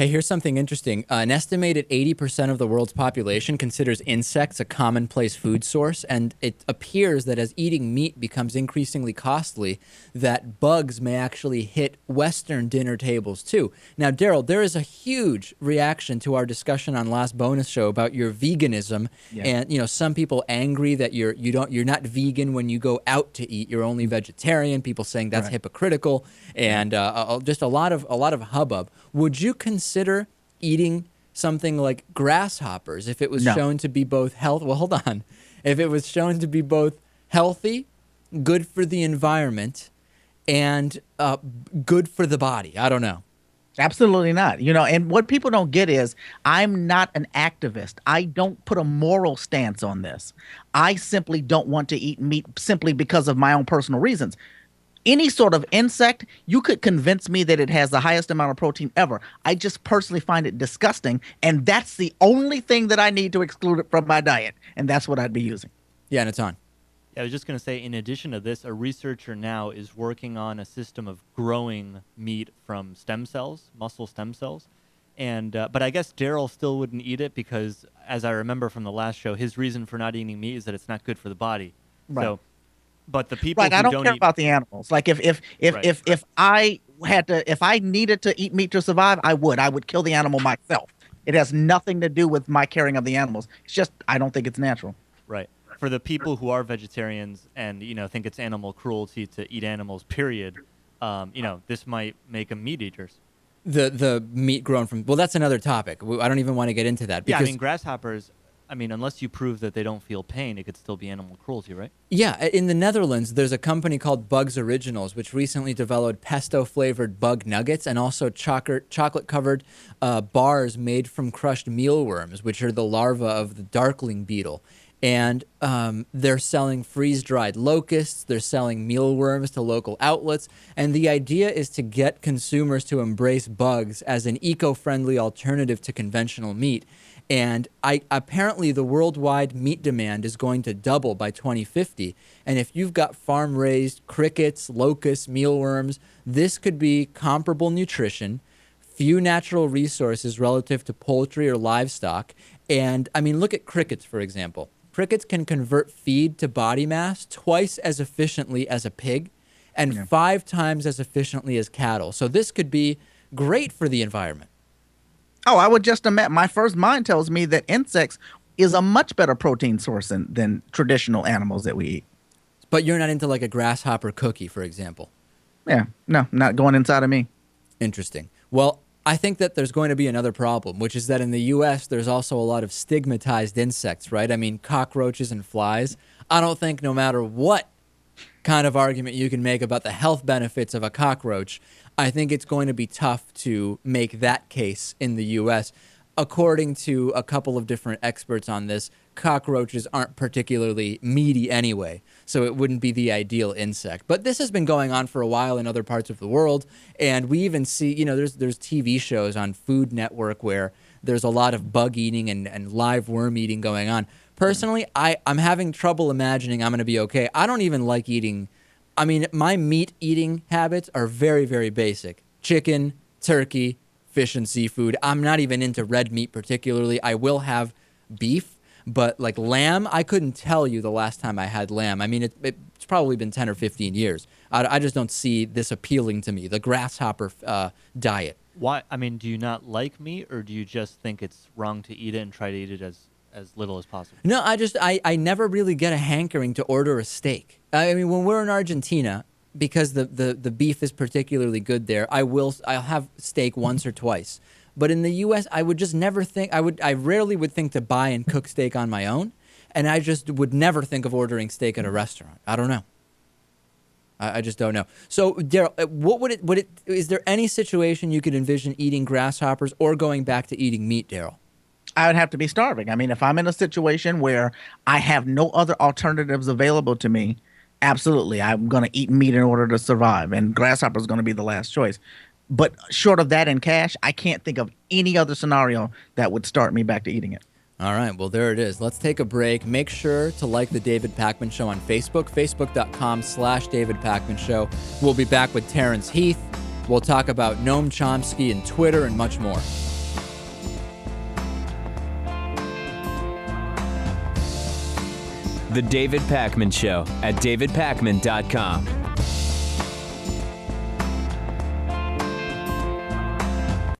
Hey, here's something interesting. An estimated 80% of the world's population considers insects a commonplace food source, and it appears that as eating meat becomes increasingly costly, that bugs may actually hit Western dinner tables too. Now, Daryl, there is a huge reaction to our discussion on last bonus show about your veganism, and some people angry that you're not vegan when you go out to eat. You're only vegetarian. People saying that's hypocritical, and just a lot of hubbub. Would you consider eating something like grasshoppers if it was shown to be both health? Well, hold on. If it was shown to be both healthy, good for the environment, and good for the body? I don't know. Absolutely not. And what people don't get is I'm not an activist. I don't put a moral stance on this. I simply don't want to eat meat simply because of my own personal reasons. Any sort of insect, you could convince me that it has the highest amount of protein ever. I just personally find it disgusting, and that's the only thing that I need to exclude it from my diet, and that's what I'd be using. Yeah, and it's on. Yeah, I was just going to say, in addition to this, a researcher now is working on a system of growing meat from stem cells, muscle stem cells. And but I guess Daryl still wouldn't eat it because, as I remember from the last show, his reason for not eating meat is that it's not good for the body. Right. So, but the people who I don't care about the animals. Like if I needed to eat meat to survive, I would kill the animal myself. It has nothing to do with my caring of the animals. It's just I don't think it's natural. Right. For the people who are vegetarians and think it's animal cruelty to eat animals, period, this might make them meat eaters. The meat grown from, well, that's another topic. I don't even want to get into that. Because, grasshoppers, unless you prove that they don't feel pain, it could still be animal cruelty, right? Yeah, in the Netherlands, there's a company called Bugs Originals, which recently developed pesto-flavored bug nuggets and also chocolate-covered bars made from crushed mealworms, which are the larvae of the darkling beetle. And they're selling freeze-dried locusts. They're selling mealworms to local outlets. And the idea is to get consumers to embrace bugs as an eco-friendly alternative to conventional meat. And apparently the worldwide meat demand is going to double by 2050. And if you've got farm-raised crickets, locusts, mealworms, this could be comparable nutrition, few natural resources relative to poultry or livestock. And, look at crickets, for example. Crickets can convert feed to body mass twice as efficiently as a pig and 5 times as efficiently as cattle. So this could be great for the environment. Oh, I would just imagine. My first mind tells me that insects is a much better protein source than traditional animals that we eat. But you're not into like a grasshopper cookie, for example. Yeah, no, not going inside of me. Interesting. Well, I think that there's going to be another problem, which is that in the U.S., there's also a lot of stigmatized insects, right? Cockroaches and flies. I don't think no matter what kind of argument you can make about the health benefits of a cockroach, I think it's going to be tough to make that case in the U.S. According to a couple of different experts on this, cockroaches aren't particularly meaty anyway, so it wouldn't be the ideal insect. But this has been going on for a while in other parts of the world, and we even see, there's TV shows on Food Network where there's a lot of bug eating and live worm eating going on. Personally, I'm having trouble imagining I'm going to be okay. I don't even like eating. My meat eating habits are very, very basic. Chicken, turkey, fish and seafood. I'm not even into red meat particularly. I will have beef, but like lamb, I couldn't tell you the last time I had lamb. It's probably been 10 or 15 years. I just don't see this appealing to me, the grasshopper diet. Why? Do you not like meat, or do you just think it's wrong to eat it and try to eat it as little as possible? No, I never really get a hankering to order a steak. When we're in Argentina, because the beef is particularly good there, I'll have steak once or twice. But in the U.S., I would just never think I rarely would think to buy and cook steak on my own, and I just would never think of ordering steak at a restaurant. I don't know. I just don't know. So, Daryl, what is there any situation you could envision eating grasshoppers or going back to eating meat, Daryl? I would have to be starving. If I'm in a situation where I have no other alternatives available to me, absolutely, I'm going to eat meat in order to survive, and grasshopper is going to be the last choice. But short of that and cash, I can't think of any other scenario that would start me back to eating it. All right, well, there it is. Let's take a break. Make sure to like the David Pakman Show on Facebook, facebook.com/David Pakman Show. We'll be back with Terrence Heath. We'll talk about Noam Chomsky and Twitter and much more. The David Pakman Show at davidpakman.com.